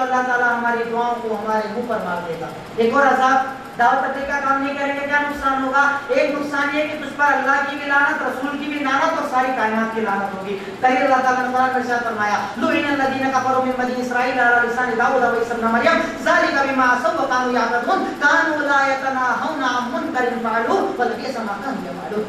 اللہ تعالیٰ ہماری دعاؤں کو ہمارے منہ پر مار دے گا. ایک اور عذاب, دعوت تبلیغ کا کام نہیں کریں گے کیا نقصان ہوگا؟ ایک نقصان یہ کہ تجھ پر اللہ کی بھی لعنت, رسول کی بھی لعنت اور ساری کائنات کی لعنت ہوگی. کہیں اللہ تعالیٰ نے قرآن میں ارشاد فرمایا لعن الذین کفروا من بنی اسرائیل علی لسان داؤد و عیسی ابن مریم ذلک بما عصوا وكانوا يعتدون كانوا لا يتناهون عن منکر فعلوه ولبئس ما كانوا يفعلون.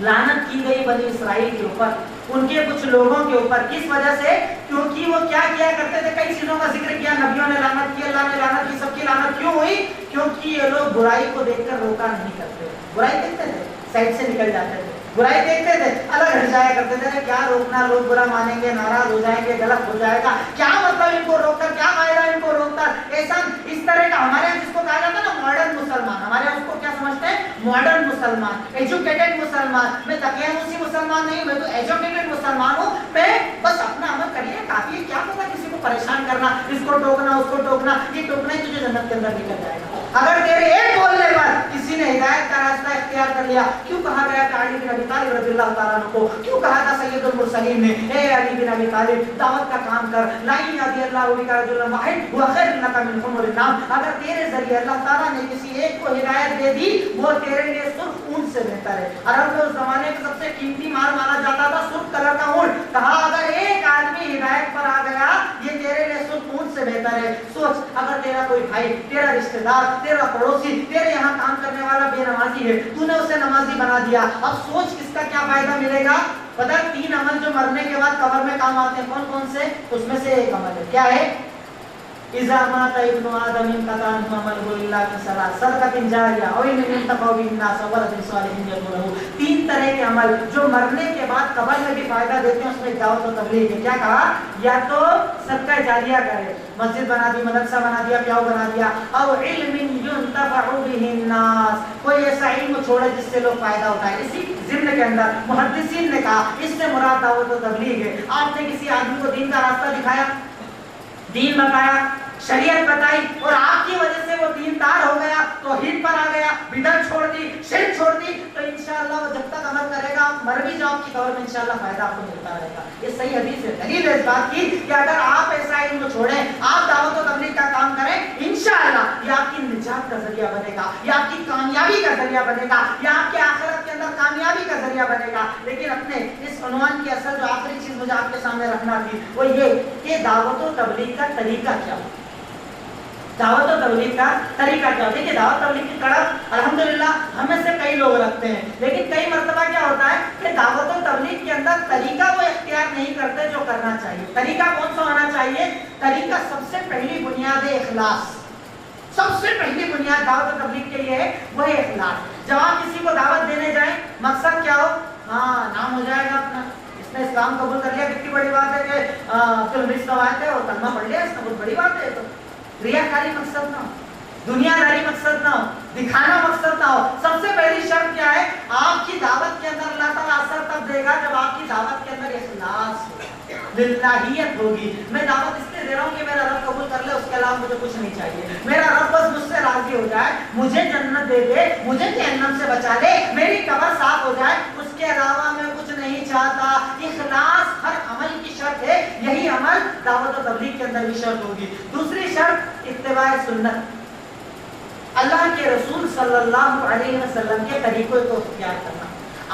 لعنت کی گئی بنی اسرائیل کے اوپر, ان کے کچھ لوگوں کے اوپر. کس وجہ سے؟ کیونکہ وہ کیا کیا کرتے تھے, کئی چیزوں کا ذکر کیا, نبیوں نے لعنت کی, اللہ نے لعنت کی, سب کی لعنت کیوں ہوئی؟ کیونکہ یہ لوگ برائی کو دیکھ کر روکا نہیں کرتے. برائی دیکھتے تھے سائڈ سے نکل جاتے تھے, برائی دیکھتے تھے الگ ہٹ جایا کرتے تھے. کیا روکنا, لوگ برا مانیں گے, ناراض ہو جائیں گے, غلط ہو جائے گا, کیا مطلب ان کو روک کر, کیا فائدہ ان کو روک کر. ایسا اس طرح کا ہمارے یہاں جس کو کہا جاتا ہے نا ماڈرن مسلمان, ہمارے یہاں اس کو کیا سمجھتے ہیں؟ ماڈرن مسلمان, ایجوکیٹڈ مسلمان. میں تقیانوسی مسلمان نہیں, میں تو ایجوکیٹڈ مسلمان ہوں. میں بس اپنا عمل کریے کافی ہے, کیا پتا کسی کو پریشان کرنا, اس کو ٹوکنا, اس کو ٹوکنا. یہ ٹوکنا ہی تجھے جنت کے اندر نکل جائے گا. اگر تیرے ایک بولنے پر کسی نے ہدایت کا راستہ اختیار کر لیا. کیوں کہا گیا کہ علی بن ابی طالب رضی اللہ تعالیٰ عنہ کو, کیوں کہا تھا سید المرسلین نے, اے علی بن ابی طالب دعوت کا کام کر, لا یهدی اللہ بک رجلا واحد هو خیر لک من حمر النعم. اگر تیرے ذریعے اللہ تعالیٰ نے کسی ایک کو ہدایت دے دی وہ تیرے لیے سرخ اونٹ سے بہتر ہے. عرب میں اس زمانے کا سب سے قیمتی مال مانا جاتا تھا سرخ کلر کا اونٹ. کہا اگر ایک آدمی ہدایت پر آ گیا یہ تیرے لیے سرخ اونٹ سے بہتر ہے. سوچ, اگر تیرا کوئی بھائی, تیرا رشتہ دار, تیرا پڑوسی تیرے یہاں کام کرنے والا بے نمازی ہے, تو نے اسے نمازی بنا دیا. اب سوچ کس کا کیا فائدہ ملے گا. پتہ 3 عمل جو مرنے کے بعد قبر میں کام آتے ہیں, کون کون سے؟ اس میں سے ایک عمل ہے, کیا ہے؟ اذا مات ابن آدم انقطع عنه عمله الا بثلاث صدقۃ جاریہ او علم ينتفع به الناس او ولد صالح يدعو له. 3 طرح کے عمل جو مرنے کے بعد قبر میں بھی فائدہ دیتے ہیں, اس میں دعوت و تبلیغ ہے. کیا کہا؟ یا تو صدقہ جاریہ کرے, مسجد بنا دی, مدرسہ بنا دیا, پیاؤ بنا دیا, او علم ينتفع به الناس, کوئی ایسا علم چھوڑے جس سے لوگ فائدہ اٹھائیں. اسی ضمن کے اندر محدثین نے کہا اس سے مراد دعوت و تبلیغ ہے. آپ نے کسی آدمی کو دین کا راستہ دکھایا, دین بتایا, شریعت بتائی, اور آپ کی وجہ سے وہ دیندار ہو گیا, توحید پر آ گیا, بدعت چھوڑ دی, شرک چھوڑ دی, تو انشاءاللہ وہ جب تک عمل کرے گا مر بھی جاؤ کی قبر میں انشاءاللہ فائدہ آپ کو ملتا رہے گا. یہ صحیح حدیث ہے, دلیل ہے اس بات کی کہ اگر آپ ایسا علم چھوڑیں, آپ دعوت و تبلیغ کا کام کریں, انشاءاللہ یہ آپ کی نجات کا ذریعہ بنے گا, یہ آپ کی کامیابی کا ذریعہ بنے گا, یہ آپ کے آخرت کے اندر کامیابی کا ذریعہ بنے گا. لیکن اپنے اس عنوان کی اصل جو آخری چیز مجھے آپ کے سامنے رکھنا تھی وہ یہ کہ دعوت و تبلیغ کا طریقہ کیا ہو. دعوت و تبلیغ کا طریقہ کیا ہوتا ہے؟ کہ دعوت تبلیغ کی کڑک الحمدللہ ہم میں سے کئی لوگ رکھتے ہیں, لیکن کئی مرتبہ کیا ہوتا ہے کہ دعوت و تبلیغ کے اندر طریقہ وہ اختیار نہیں کرتے جو کرنا چاہیے. طریقہ کون سا ہونا چاہیے؟ طریقہ سب سے پہلی بنیاد ہے اخلاص. سب سے پہلی بنیاد دعوت و تبلیغ کے لیے ہے وہ ہے اخلاص. جب آپ کسی کو دعوت دینے جائیں, مقصد کیا ہو؟ ہاں نام ہو جائے گا اپنا, اس نے اسلام قبول کر لیا, کتنی بڑی بات ہے کہ عبد الحمید سوایت ہے اور کلمہ پڑھ لیا, اس میں بہت بڑی بات ہے. تو ریاکاری مقصد نہ ہو, دنیا داری مقصد نہ ہو, دکھانا مقصد نہ ہو. سب سے پہلی شرط کیا ہے؟ آپ کی دعوت کے اندر اللہ تعالیٰ اثر تب دے گا جب آپ کی دعوت کے اندر اخلاص ہوگا, للہیت ہوگی. میں دعوت اس لیے دے رہا ہوں کہ میرا رب قبول کر لے, اس کے علاوہ مجھے کچھ نہیں چاہیے. میرا رب بس مجھ سے راضی ہو جائے, مجھے جنت دے دے, مجھے جہنم سے بچا لے, میری قبر صاف ہو جائے, اس کے علاوہ میں کچھ نہیں چاہتا. اخلاص ہر عمل کی شرط ہے, یہی عمل دعوت و تبلیغ کے اندر بھی شرط ہوگی. دوسری شرط اتباع سنت, اللہ کے رسول صلی اللہ علیہ وسلم کے طریقوں کو اختیار کرنا,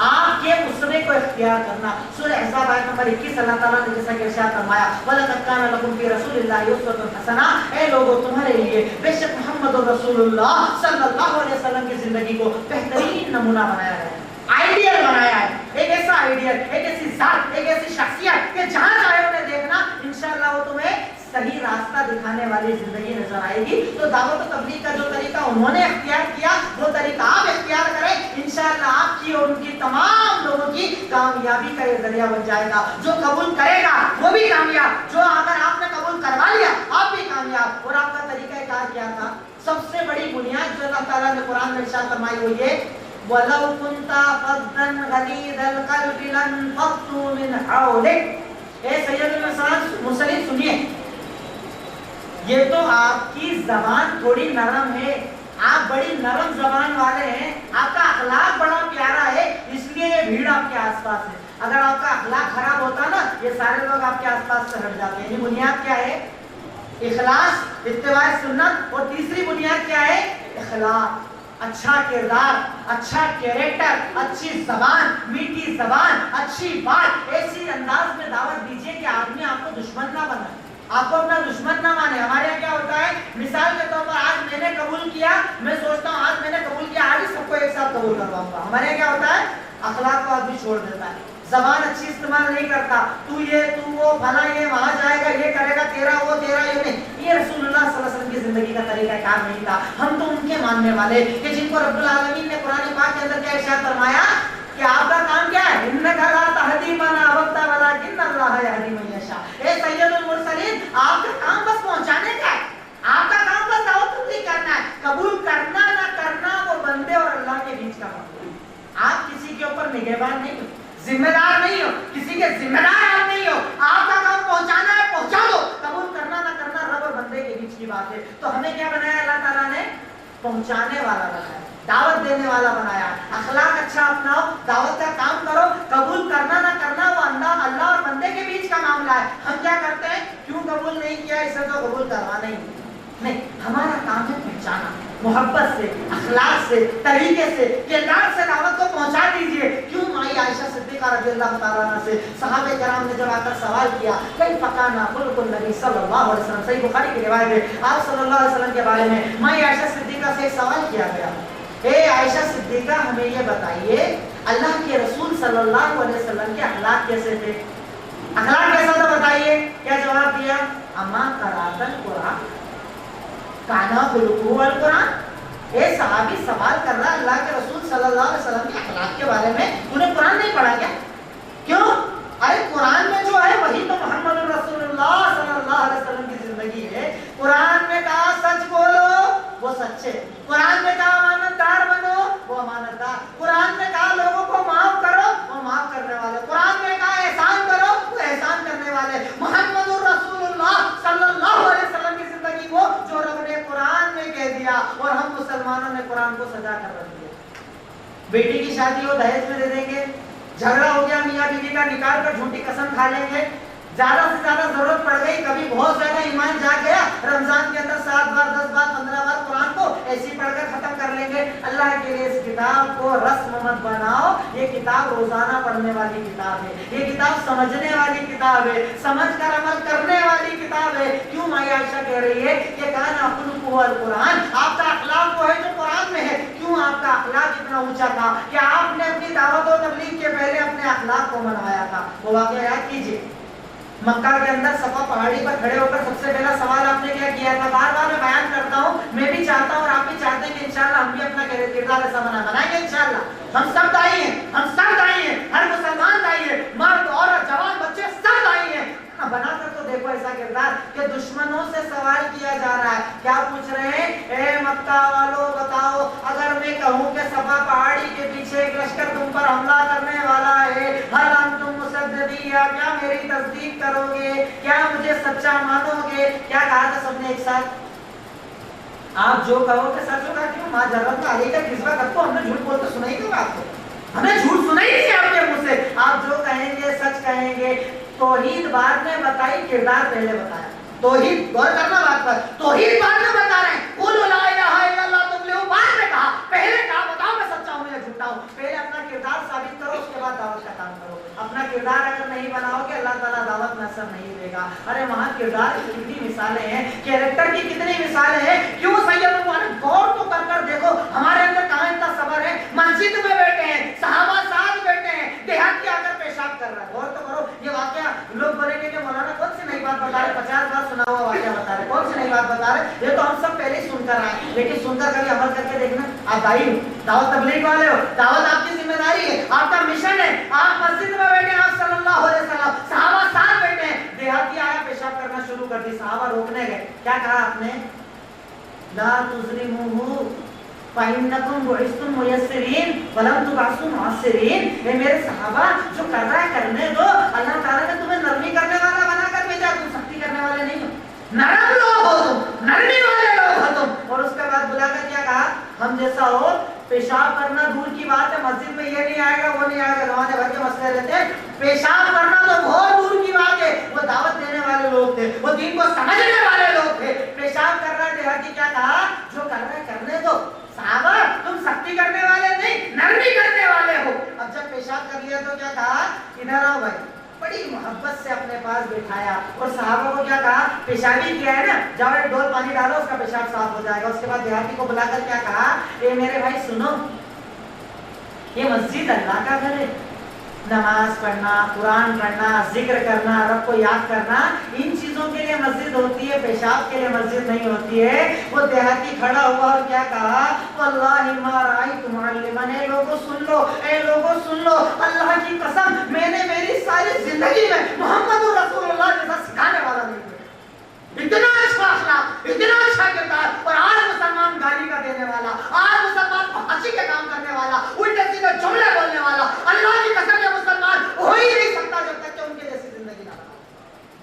آپ کے اسوے کو اختیار کرنا. سورہ احزاب آیت نمبر 21 اللہ تعالیٰ نے جیسا کہ ارشاد فرمایا وَلَقَدْ كَانَ لَكُمْ فِي رَسُولِ اللَّهِ أُسْوَةٌ حَسَنَةٌ, اے لوگو تمہارے لیے بے شک محمد رسول اللہ صلی اللہ علیہ وسلم کی زندگی کو بہترین نمونہ بنایا ہے, آئیڈیل بنایا ہے. ایک ایسا آئیڈیل, ایک ایسی ذات, ایک ایسی شخصیت کہ جہاں چاہے انہیں دیکھنا انشاءاللہ وہ تمہیں صحیح راستہ دکھانے والی زندگی نظر آئے گی. تو دعوت و تبلیغ کا جو طریقہ انہوں نے اختیار کیا وہ طریقہ آپ اختیار کریں, انشاءاللہ آپ کی اور ان کی تمام لوگوں کی کامیابی کا یہ ذریعہ بن جائے گا. جو قبول کرے گا وہ بھی کامیاب, جو اگر آپ نے قبول کروا لیا آپ بھی کامیاب. اور آپ کا طریقہ کار کیا تھا؟ سب سے بڑی بنیاد جو اللہ تعالیٰ نے قرآن میں ارشاد فرمائی وہ یہ وَلَوْ كُنْتَ فَضًّا غَلِيظَ الْقَلْبِ لَانفَضُّوا مِنْ حَوْلِكَ. اے سید المرسلین سنیے, یہ تو آپ کی زبان تھوڑی نرم ہے, آپ بڑی نرم زبان والے ہیں, آپ کا اخلاق بڑا پیارا ہے, اس لیے یہ بھیڑ آپ کے آس پاس ہے. اگر آپ کا اخلاق خراب ہوتا نا یہ سارے لوگ آپ کے آس پاس سے ہٹ جاتے ہیں. یہ بنیاد کیا ہے؟ اخلاص، اتباع سنت، اور تیسری بنیاد کیا ہے؟ اخلاق، اچھا کردار، اچھا کیریکٹر، اچھی زبان، میٹھی زبان، اچھی بات، ایسی انداز میں دعوت دیجئے کہ آدمی آپ کو دشمن نہ بنائے، آپ کو اپنا دشمن نہ مانے۔ ہمارے یہاں کیا ہوتا ہے، مثال کے طور پر آج میں نے قبول کیا، میں سوچتا ہوں آج میں نے قبول کیا، آج ہی سب کو ایک ساتھ قبول کرواؤں گا۔ ہمارے یہاں کیا ہوتا ہے، اخلاق کو آدمی چھوڑ دیتا ہے، زبان اچھی استعمال نہیں کرتا، تو یہ تو وہ فلاں یہ وہاں جائے گا یہ کرے گا تیرا وہ تیرا یہ نہیں۔ یہ رسول اللہ صلی اللہ علیہ وسلم کی زندگی کا طریقہ کار نہیں تھا۔ ہم تو ان کے ماننے والے کہ جن کو رب العالمین نے قرآن پاک کے اندر کیا ارشاد فرمایا کہ آپ کا کام کیا ہے، انک لا تہدی من احببت ولکن اللہ یہدی من یشاء۔ اے سید المرسلین، آپ کا کام بس پہنچانے کا ہے، آپ کا کام بس دعوت تبلیغ کرنا ہے، قبول کرنا نہ کرنا وہ بندے اور اللہ کے بیچ کا معاملہ ہے۔ آپ کسی کے اوپر نگہبان نہیں ہو، ذمہ دار نہیں ہو، کسی کے ذمہ دار آپ نہیں ہو، آپ کا کام پہنچانا ہے، پہنچا دو، قبول کرنا نہ کرنا رب اور بندے کے بیچ کی بات ہے۔ تو ہمیں کیا بنایا اللہ تعالیٰ نے؟ پہنچانے والا بنایا، دعوت دینے والا بنایا۔ اخلاق اچھا اپناؤ، دعوت کا کام کرو، قبول کرنا نہ کرنا وہ اللہ اور بندے کے بیچ کا معاملہ ہے۔ ہم کیا کرتے ہیں، کیوں قبول نہیں کیا، اسے تو قبول کروانا ہی نہیں۔ ہمارا کام ہے پہنچانا، محبت سے، اخلاق سے، طریقے سے، کردار سے دعوت کو پہنچا دیجئے۔ کیوں مائی عائشہ صدیقہ رضی اللہ تعالیٰ عنہ سے صحابہ کرام نے جب آ کر سوال کیا کیف کان خلق النبی صلی اللہ علیہ وسلم، صحیح بخاری کی روایت ہے، آپ صلی اللہ علیہ وسلم کے بارے میں مائی عائشہ صدیقہ سے ایک سوال کیا گیا، اے عائشہ صدیقہ ہمیں یہ بتائیے اللہ کے رسول صلی اللہ علیہ وسلم کے اخلاق کیسے تھے، اخلاق کیسا تھا بتائیے۔ کیا جواب دیا؟ اما قرأت القرآن کانا خلقہ القرآن۔ اے صحابی سوال کر رہا اللہ کے رسول صلی اللہ علیہ وسلم کے اخلاق کے بارے میں، تو نے قرآن نہیں پڑھا کیا؟ کیوں؟ ارے قرآن میں جو ہے وہی تو محمد رسول اللہ صلی اللہ علیہ وسلم کی زندگی ہے۔ قرآن میں کہا سچ بولو وہ سچے، قرآن میں کہا امانتدار بنو وہ امانتدار، قرآن میں کہا لوگوں کو معاف کرو وہ معاف کرنے والے، قرآن میں کہا احسان کرو وہ احسان کرنے والے۔ محمد رسول اللہ صلی اللہ علیہ وسلم کی زندگی کو جو رب نے قرآن میں کہہ دیا اور ہم مسلمانوں نے قرآن کو سجا کر رکھ دیا۔ بیٹی کی شادی ہو دہیج میں دے دیں گے، جھگڑا ہو گیا میاں بیوی کا نکال کر جھوٹی قسم کھا لیں گے، زیادہ سے زیادہ ضرورت پڑ گئی کبھی بہت زیادہ ایمان جاگ گیا رمضان کے اندر 7 بار 10 بار 15 بار قرآن کو ایسی پڑھ کر ختم کر لیں گے۔ اللہ کے لیے اس کتاب کو رسم مت بناؤ، یہ کتاب روزانہ پڑھنے والی کتاب ہے، یہ کتاب سمجھنے والی کتاب ہے، سمجھ کر عمل کرنے والی کتاب ہے۔ کیوں مائی عائشہ کہہ رہی ہے کہ کانا خلقہ القرآن، آپ کا اخلاق وہ ہے جو قرآن میں ہے۔ کیوں آپ کا اخلاق اتنا اونچا تھا کہ آپ نے اپنی دعوت و تبلیغ کے پہلے اپنے اخلاق کو منوایا تھا۔ وہ واقعہ یاد کیجیے، مکہ کے اندر صفا پہاڑی پر کھڑے ہو کر سب سے پہلا سوال آپ نے کیا کیا تھا؟ بار بار میں بیان کرتا ہوں، میں بھی چاہتا ہوں اور آپ بھی چاہتے ہیں کہ انشاءاللہ ہم بھی اپنا کردار ایسا بنائیں گے انشاءاللہ۔ ہم سب دائی ہیں، ہم سب دائی ہیں، ہر مسلمان دائی ہے، مرد عورت جوان بچے سب دائی ہیں۔ بنا کر تو دیکھو ایسا کردار کہ دشمنوں سے سوال کیا جا رہا ہے، کیا پوچھ رہے ہیں؟ اے مکہ والو بتاؤ، اگر میں کہوں کہ صفا پہاڑی کے پیچھے ایک لشکر تم پر حملہ کرنے والا ہے، ہر انتم مصدقین، کیا میری تصدیق کرو گے؟ کیا مجھے سچا مانو گے؟ کیا کہا تھا سب نے ایک ساتھ؟ آپ جو کہو کہ سچ ہوگا، کیوں ماں جرت میں علی کا کسبہ کر کو ہم نے جھوٹ بولتے سنائی کیوں آپ کو؟ ہمیں جھوٹ سنائی نہیں آپ کے منہ سے۔ آپ جو کہیں گے سچ کہیں گے۔ توحید بعد میں بتائی، کردار پہلے بتایا۔ توحید غور کرنا بات پر، توحید بعد میں بتا رہے ہیں، قولوا لا الہ الا اللہ تفلحوا بعد میں کہا، پہلے کہا بتاؤ میں سچا ہوں یا جھوٹا ہوں۔ پہلے اپنا کردار ثابت کرو، اس کے بعد دعوت کا کام کرو۔ اپنا کردار اگر نہیں بناؤ گے اللہ تعالیٰ دعوت میں اثر نہیں دے گا۔ ارے وہاں کردار کی کتنی مثالیں ہیں، کیریکٹر کی کتنی مثالیں ہیں۔ کیوں سید المعارف غور تو کر دیکھو ہمارے اندر کہاں اتنا صبر ہے۔ مسجد میں بیٹھے ہیں، صحابہ ساتھ بیٹھے ہیں، دیہاتی آ کر پیشاب کر رہا ہے۔ غور تو کرو، یہ واقعہ لوگ بولیں گے کہ مولانا کون سی نئی بات بتا رہے، 50 بار سنا ہوا واقعہ بتا رہے، کون سی نئی بات بتا رہے؟ یہ تو ہم سب پہلے ہی سن کر آئے، لیکن سن کر کبھی عمل کر کے دیکھنا۔ آپ دائی ہو، دعوت تبلیغ والے ہو، دعوت آپ کی ذمہ داری ہے، آپ کا مشن ہے۔ آپ مسجد میں بیٹھے ہیں، آپ صلی اللہ علیہ وسلم، صحابہ ساتھ بیٹھے ہیں، دیہاتی آیا پیشاب کرنا شروع کر دی، صحابہ روکنے گئے، کیا کہا آپ نے؟ لا تظلموہ فَإِنَّكُمْ بُعِثْتُمْ مُيَسِّرِينَ وَلَمْ تُبْعَثُوا مُعَسِّرِينَ۔ اے میرے صحابہ جو کر رہا ہے کرنے دو، اللہ تعالیٰ نے تمہیں نرمی کرنے والا بنا کر بھیجا، تم سختی کرنے والے نہیں ہو، نرم لوگ ہو تم، نرمی والے لوگ ہو تم۔ اور اس کے بعد بلا کر کیا کہا؟ ہم جیسا ہو، پیشاب کرنا دور کی بات ہے، مسجد میں یہ نہیں آئے گا وہ نہیں آئے گا، زمانے بھر کے مسئلے رہتے ہیں، پیشاب کرنا تو بہت دور کی بات ہے۔ وہ دعوت دینے والے لوگ تھے، وہ دین کو سمجھنے والے لوگ بٹھایا اور صحابہ کو کیا کہا, پیشابی کیا ہے نا, جاؤ ایک ڈول پانی ڈالو, اس کا پیشاب صاف ہو جائے گا. اس کے بعد دیہاتی کو بلا کر کیا کہا, اے میرے بھائی سنو, یہ مسجد اللہ کا گھر ہے, نماز پڑھنا, قرآن پڑھنا, ذکر کرنا, رب کو یاد کرنا, ان چیزوں کے لیے مسجد ہوتی ہے, پیشاب کے لیے مسجد نہیں ہوتی ہے. وہ دیہاتی کھڑا ہوا اور کیا کہا, واللہ ما رأیت معلما, اے لوگوں سن لو, اے لوگوں سن لو, اللہ کی قسم میں نے میری ساری زندگی میں محمد رسول اللہ جیسا سکھانے والا نہیں دیکھا. اتنا اچھا اخلاق, اتنا اچھا کردار, اور آج مسلمان گالی کا دینے والا, آج مسلمان کو ہنسی کے کام کرنے والا, الٹے سیدھے جملے بولنے والا, اللہ کی قسم یہ مسلمان ہو ہی نہیں سکتا جب تک کہ ان کے جیسی زندگی نہ ہو.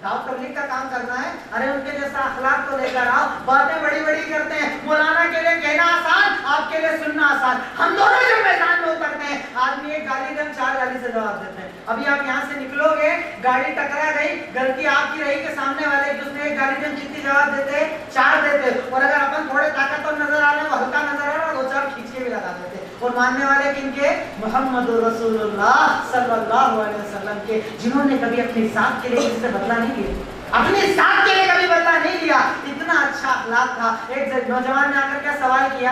دعوت تبلیغ کا کام کرنا ہے, ارے ان کے جیسا اخلاق تو لے کر آؤ. باتیں بڑی بڑی کرتے ہیں, مولانا کے لیے کہنا آسان, آپ کے لیے سننا آسان. ہم دونوں جب میدان میں اترتے ہیں, آدمی ایک گالی دے, 4 گالی سے جواب دیتے ہیں. ابھی آپ یہاں سے نکلو گے, گاڑی ٹکرا گئی, غلطی آپ کی رہی کہ سامنے والے جس نے ایک گالی دے کتنی جواب دیتے, 4 دیتے, اور اگر اپن تھوڑے طاقتور نظر آ رہے ہیں, وہ ہلکا نظر آ رہا ہے, 2-4 کھینچ کے بھی لگا دیتے. اور ماننے والے کن کے, محمد رسول اللہ صلی اللہ علیہ وسلم کے, جنہوں نے کبھی اپنی ذات کے لیے کسی سے بدلہ نہیں لیا, اپنی ذات کے لیے کبھی بدلہ نہیں لیا. اتنا اچھا اخلاق تھا. ایک نوجوان نے آ کر کیا سوال کیا,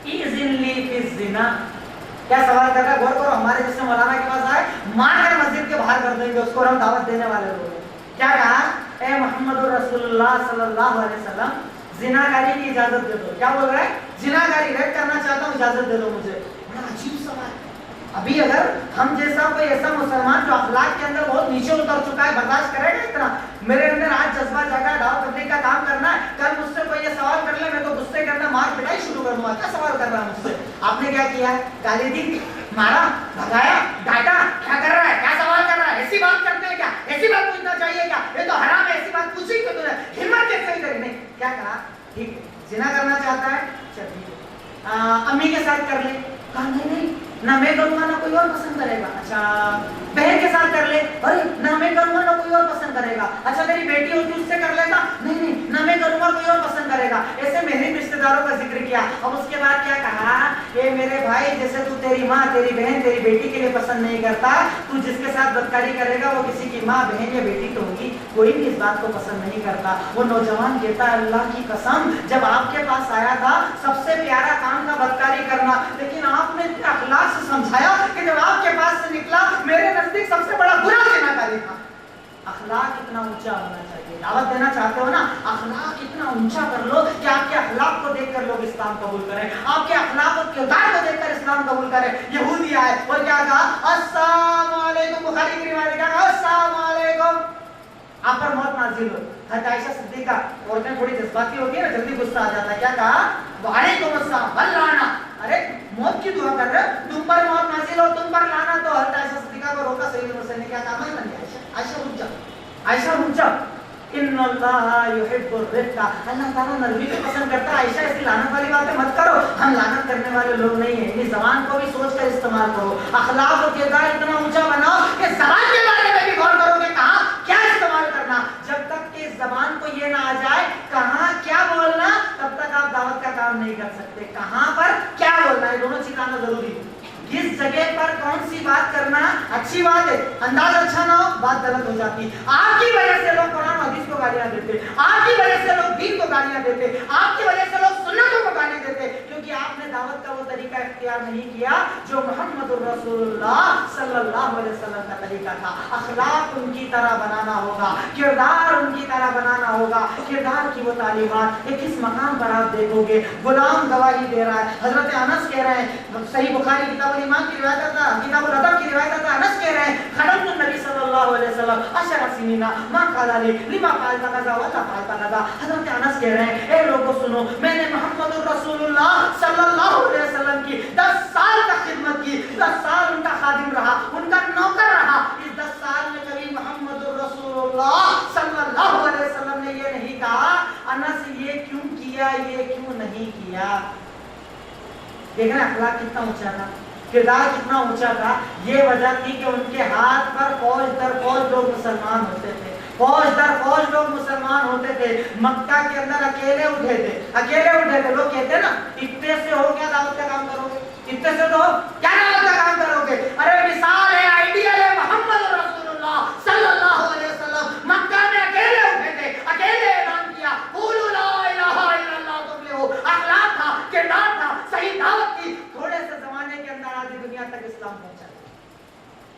اذن لی فی الزنا, کیا سوال کر رہا ہے, غور کرو. ہمارے جیسے مولانا کے پاس آئے, مار کر مسجد کے باہر کر دیں گے اس کو, ہم دعوت دینے والے لوگ ہیں. کیا کہا, اے محمد رسول اللہ صلی اللہ علیہ وسلم, زناکاری کی اجازت دے دو. کیا بول رہا ہے, زناکاری, ریپ کرنا چاہتا ہوں, اجازت دے دو مجھے. بڑا عجیب سوال. ابھی اگر ہم جیسا کوئی ایسا مسلمان جو اخلاق کے اندر بہت نیچے اتر چکا ہے, برداشت کرے گا اتنا؟ میرے اندر آج جذبہ جگہ, دعوت تبلیغ کا کام کرنا ہے, کل مجھ سے کوئی یہ سوال کر لے, میں تو غصے کرنا, مار پٹائی شروع کر دوں گا. کیا سوال کر رہا ہے مجھ سے؟ آپ نے کیا کیا, گالی دی, مارا, بھگایا, ڈانٹا, کیا کر رہا ہے, کیا سوال کر رہا ہے, ایسی بات کرتے ہیں کیا, ایسی بات پوچھنا چاہیے کیا, یہ تو حرام ہے, ایسی بات پوچھی کیوں تھی, ہمت کیسے ہی کری. نہیں, کیا کہا, ٹھیک ہے, زنا کرنا چاہتا ہے, چل ٹھیک ہے, امی کے ساتھ کر لے. کہا نہیں نہیں, نہ میں کروں گا نہ کوئی اور پسند کرے گا. اچھا, بہن کے ساتھ کر لے, ارے نہ میں کروں گا نہ کوئی اور پسند کرے گا. اچھا, میری بیٹی ہوتی اس سے کر لیتا, نہیں نہیں, نہ میں کروں گا کوئی اور پسند کرے گا. ایسے میرے رشتہ داروں کا ذکر کیا. اب اس کے بعد کیا کہا, اے میرے بھائی, جیسے تو تیری ماں, تیری بہن, تیری بیٹی کے لیے پسند نہیں کرتا, تو جس کے ساتھ بدکاری کرے گا وہ کسی کی ماں, بہن یا بیٹی تو ہوگی, کوئی بھی اس بات کو پسند نہیں کرتا. وہ نوجوان کہتا ہے, اللہ کی قسم, جب آپ کے پاس آیا تھا سب سے پیارا کام تھا بدکاری کرنا, لیکن آپ نے اخلاق سے سمجھایا کہ جب آپ کے پاس سے نکلا, میرے نزدیک سب سے بڑا برا زناکاری تھا. اخلاق اتنا اونچا ہونا چاہیے. دعوت دینا چاہتے ہو نا, اخلاق اتنا اونچا کر لو کہ آپ کے اخلاق کو دیکھ کر لوگ اسلام قبول کریں, آپ کے اخلاق اور کردار کو دیکھ کر اسلام قبول کریں. یہودی آئے اور کیا کہا, السلام علیکم, بخاری کی روایت کہا, السلام علیکم, آپ پر موت نازل ہو. حضرت عائشہ صدیقہ, عورتیں تھوڑی جذباتی ہوتی ہے نا, جلدی غصہ آ جاتا ہے. کیا کہا, وعلیکم السلام واللعنہ, ارے موت کی دعا کر رہے, تم پر موت نازل ہو, تم پر لعنت ہو. حضرت عائشہ صدیقہ کو روکا سید حسین نے, کیا کہا, میں نہیں, عائشہ رک جا, عائشہ رک جا, ان اللہ یحب الرفق, اللہ تعالیٰ نرمی کو پسند کرتا ہے. عائشہ ایسی لعنت والی باتیں مت کرو, ہم لعنت کرنے والے لوگ نہیں ہیں. اس زبان کو بھی سوچ کر استعمال کرو, اخلاق اور کردار اتنا اونچا بناؤ کہ زبان کے بارے میں بھی غور کرو کہ کہاں کیا استعمال کرنا. جب تک کہ اس زبان کو یہ نہ آ جائے کہاں کیا بولنا, تب تک آپ دعوت کا کام نہیں کر سکتے. کہاں پر کیا بولنا, یہ دونوں چیز آنا ضروری ہے. کس جگہ پر کون سی بات کرنا اچھی بات ہے, انداز اچھا نہ ہو, بات غلط ہو جاتی ہے. آپ کی وجہ سے لوگ قرآن حدیث کو گالیاں دیتے, آپ کی وجہ سے لوگ دین کو گالیاں دیتے, آپ کی وجہ سے لوگ سنتوں کو گالیاں دیتے, کیونکہ آپ نے دعوت کا وہ طریقہ اختیار نہیں کیا جو محمد رسول اللہ صلی اللہ علیہ وسلم کا طریقہ تھا. اخلاق ان کی طرح بنانا ہوگا, کردار ان کی طرح بنانا ہوگا. کردار کی وہ تعلیمات یہ کس مقام پر آپ دیکھو گے. غلام گواہی دے رہا ہے, حضرت انس کہہ رہے ہیں, صحیح بخاری کتاب الایمان کی روایت تھا, کتاب الادب کی روایت تھا, انس کہہ رہے ہیں, خدمت النبی صلی اللہ علیہ وسلم 10 سنین ما قال لی لما فعلت كذا ولا فعلت كذا. حضرت انس کہہ رہے ہیں, اے لوگوں سنو, میں نے محمد رسول اللہ صلی اللہ علیہ وسلم کی 10 سال تک خدمت کی, 10 سال ان کا خادم رہا, ان کا نوکر رہا. اس 10 سال میں کبھی محمد رسول اللہ صلی اللہ علیہ وسلم نے یہ نہیں کہا, انس یہ کیوں کیا, یہ کیوں نہیں کیا. دیکھنا اخلاق کتنا اونچا تھا, کردار کتنا اونچا تھا. یہ وجہ تھی کہ ان کے ہاتھ پر فوج در فوج لوگ مسلمان ہوتے تھے, فوج در فوج لوگ مسلمان ہوتے تھے. مکہ کے اندر اکیلے اٹھے تھے, اکیلے اٹھے تھے. لوگ کہتے ہیں نا, اتنے سے ہو کیا دعوت کا کام کرو گے, اتنے سے تو کیا دعوت کا کام کرو گے. ارے مثال ہے, آئیڈیل ہے محمد رسول اللہ صلی اللہ علیہ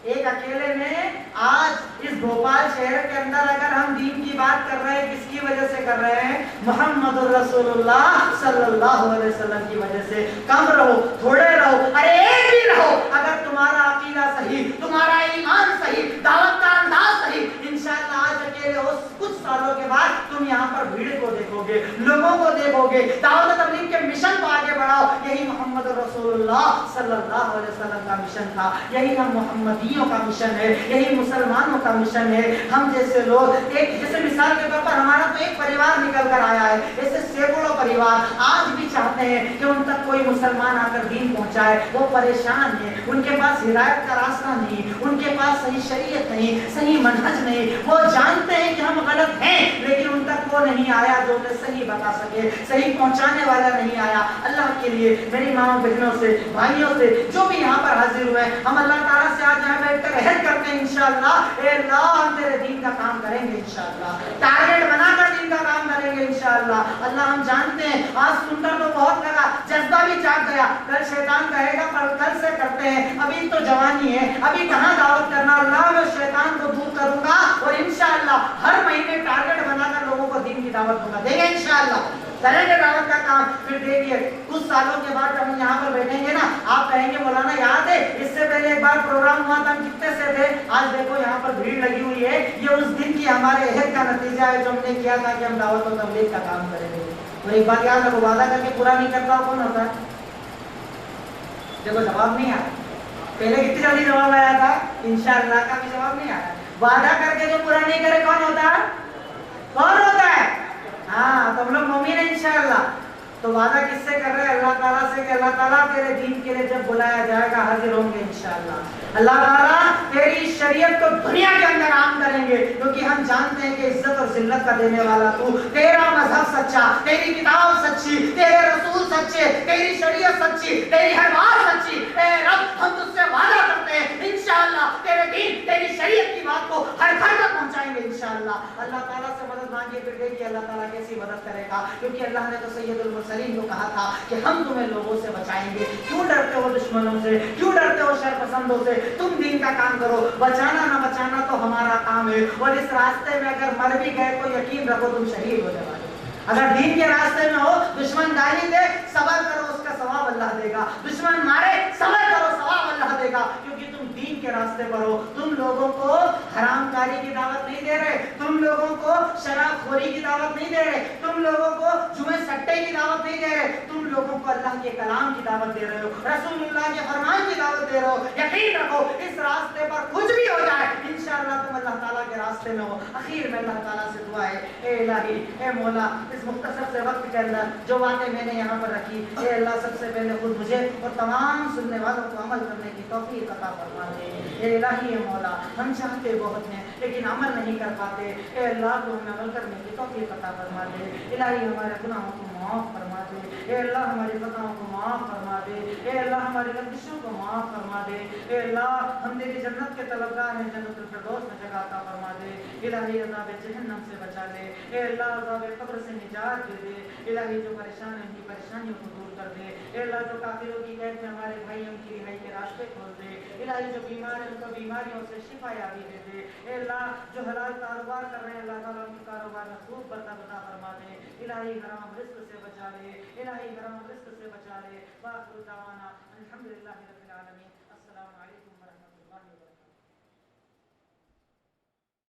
ایک اکیلے میں آج اس بھوپال شہر کے اندر اگر ہم دین کی بات کر رہے ہیں، کس کی وجہ سے کر رہے ہیں؟ محمد الرسول اللہ صلی اللہ علیہ وسلم کی وجہ سے۔ کم رہو، تھوڑے رہو، ارے ایک بھی رہو، اگر تمہارا عقیدہ صحیح، تمہارا ایمان صحیح، دعوت کا انداز صحیح، انشاءاللہ آج اکیلے ہو، کچھ سالوں کے بعد تم یہاں پر بھیڑ کو دیکھو گے، لوگوں کو دیکھو گے، دعوت تبلیغ کے مشن کو آگے بڑھاؤ۔ یہی محمد رسول اللہ صلی اللہ علیہ وسلم کا مشن تھا، یہی ہم محمدیوں کا مشن ہے، یہی مسلمانوں کا مشن ہے۔ ہم جیسے لوگ ایک جیسے مثال کے طور پر ہمارا تو ایک پریوار نکل کر آیا ہے، ایسے سینکڑوں پریوار آج بھی چاہتے ہیں کہ ان تک کوئی مسلمان آ کر دین پہنچائے۔ وہ پریشان ہیں، ان کے پاس ہدایت کا راستہ نہیں، ان کے پاس صحیح شریعت نہیں، صحیح منہج نہیں۔ وہ جانتے ہیں کہ ہم غلط ہیں، لیکن ان تک وہ نہیں آیا جو انہیں صحیح بتا سکے، صحیح پہنچانے والا نہیں آیا۔ اللہ کے لیے میری ماں بہنوں سے، بھائیوں سے، جو بھی یہاں پر حاضر ہوئے، ہم اللہ تعالیٰ سے آج یہاں بیٹھ کر عہد کرتے ہیں انشاءاللہ، اے اللہ ہم تیرے دین کا کام کریں گے انشاءاللہ، ٹارگیٹ بنا کر دین کا کام کریں گے انشاءاللہ۔ اللہ ہم جانتے ہیں آج سن کر تو بہت لگا، جذبہ بھی جاگ گیا، کل شیطان کہے گا پر کل سے کرتے ہیں، ابھی تو جوانی ہے، ابھی کہاں دعوت کرنا۔ اللہ میں شیطان کو دور کروں گا اور انشاءاللہ ہر مہینے ٹارگیٹ بنا کر لوگوں کو دین کی دعوت دوں گا، دیں گے انشاءاللہ، کریں گے دعوت کا کام۔ پھر دیکھیے کچھ سالوں کے بعد جب ہم یہاں پر بیٹھیں گے نا، آپ کہیں گے مولانا یاد ہے اس سے پہلے ایک بار پروگرام ہوا تھا، ہم کتنے سے تھے، آج دیکھو یہاں پر بھیڑ لگی ہوئی ہے۔ یہ اس دن کی ہمارے عہد کا نتیجہ ہے جو ہم نے کیا تھا کہ ہم دعوت و تبلیغ کا کام کریں گے۔ اور ایک بات یاد رکھو، وعدہ کر کے پورا نہیں کرتا ہو کون ہوتا ہے؟ دیکھو جواب نہیں آیا، پہلے کتنی جلدی جواب آیا تھا، انشاءاللہ کا بھی جواب نہیں آیا۔ وعدہ کر کے جو پورا نہیں کرے کون ہوتا ہے؟ کون ہوتا ہے؟ ہاں تو ہم لوگ مومن ہیں انشاءاللہ۔ تو وعدہ کس سے کر رہے ہیں؟ اللہ تعالیٰ سے کہ اللہ تعالیٰ تیرے دین کے لیے جب بلایا جائے گا حاضر ہوں گے انشاءاللہ۔ اللہ تعالیٰ تیری شریعت کو دنیا کے اندر عام کریں گے، کیونکہ ہم جانتے ہیں کہ عزت اور ذلت کا دینے والا تو، تیرا مذہب سچا، تیری کتاب سچی، تیرے رسول سچے، تیری شریعت سچی، تیری ہر بات سچی۔ اے رب ہم تجھ سے وعدہ کرتے ہیں انشاءاللہ تیرے دین، تیری شریعت کی بات کو ہر گھر تک پہنچائیں گے انشاءاللہ۔ اللہ تعالیٰ سے مدد مانگیے، پھر دیکھیے اللہ تعالیٰ کیسی مدد کرے گا، کیونکہ اللہ نے تو سید المرسلین کو کہا تھا کہ ہم تمہیں لوگوں سے بچائیں گے۔ کیوں ڈرتے ہو دشمنوں سے، کیوں ڈرتے ہو شر پسندوں سے؟ تم دین کا کام کرو، بچانا نہ بچانا تو ہمارا کام ہے، اور اس راستے میں اگر مر بھی گئے تو یقین رکھو تم شہید ہو جائے گا۔ اگر دین کے راستے میں ہو، دشمن گالی دے صبر کرو، اس کا ثواب اللہ دے گا، دشمن مارے صبر کرو، ثواب اللہ دے گا، کیونکہ تم دین کے راستے پر ہو۔ تم لوگوں کو حرام کاری کی دعوت نہیں دے رہے، تم لوگوں کو شراب خوری کی دعوت نہیں دے رہے، تم لوگوں کو جمعے سٹے کی دعوت نہیں دے رہے، تم لوگوں کو اللہ کے کلام کی دعوت دے رہے ہو، رسول اللہ کے فرمان کی دعوت دے رہے ہو۔ یقین رکھو اس راستے پر کچھ بھی ہو جائے انشاءاللہ تم اللہ تعالیٰ کے راستے میں ہو۔ اخیر میں اللہ تعالیٰ سے دعا ہے، اے الہی، اے مولا، اس مختصر سے وقت کے اندر جو باتیں میں نے یہاں پر رکھی، اے اللہ سب سے پہلے خود مجھے اور تمام سننے والوں کو عمل کرنے کی توفیق عطا فرما دے۔ اے الہی، اے مولا، ہم چاہتے بہت ہیں لیکن عمل نہیں کر پاتے، اے اللہ تو ہمیں عمل کرنے کی توفیق عطا فرما دے۔ الہی ہمارے گناہوں کو معاف فرما دے، اے اللہ ہماری خطاؤں کو معاف فرما دے، اے اللہ ہماری لغزشوں کو معاف فرما دے، اے اللہ ہم تیری جنت کے طلبگار ہیں، جنت الفردوس میں جگہ عطا فرما دے۔ الہی عذاب جہنم سے بچا لے، اے اللہ عذاب قبر سے نجات دے دے۔ الہی جو پریشان ہیں ان کی پریشانیوں کو دور کر دے، اے اللہ جو کافروں کی قید میں ہمارے بھائیوں کی رہائی کے راستے کھول دے۔ الہی جو بیمار ہیں ان کو بیماریوں سے شفا یابی دے دے۔ اے اللہ جو حلال کاروبار کر رہے ہیں اللہ تعالیٰ ان کے کاروبار میں خوب برکت عطا فرما دے۔ الہی حرام رزق سے بچا لے، الہی حرام رزق سے بچا لے۔ وآخر دعوانا الحمدللہ رب العالمین۔ السلام علیکم۔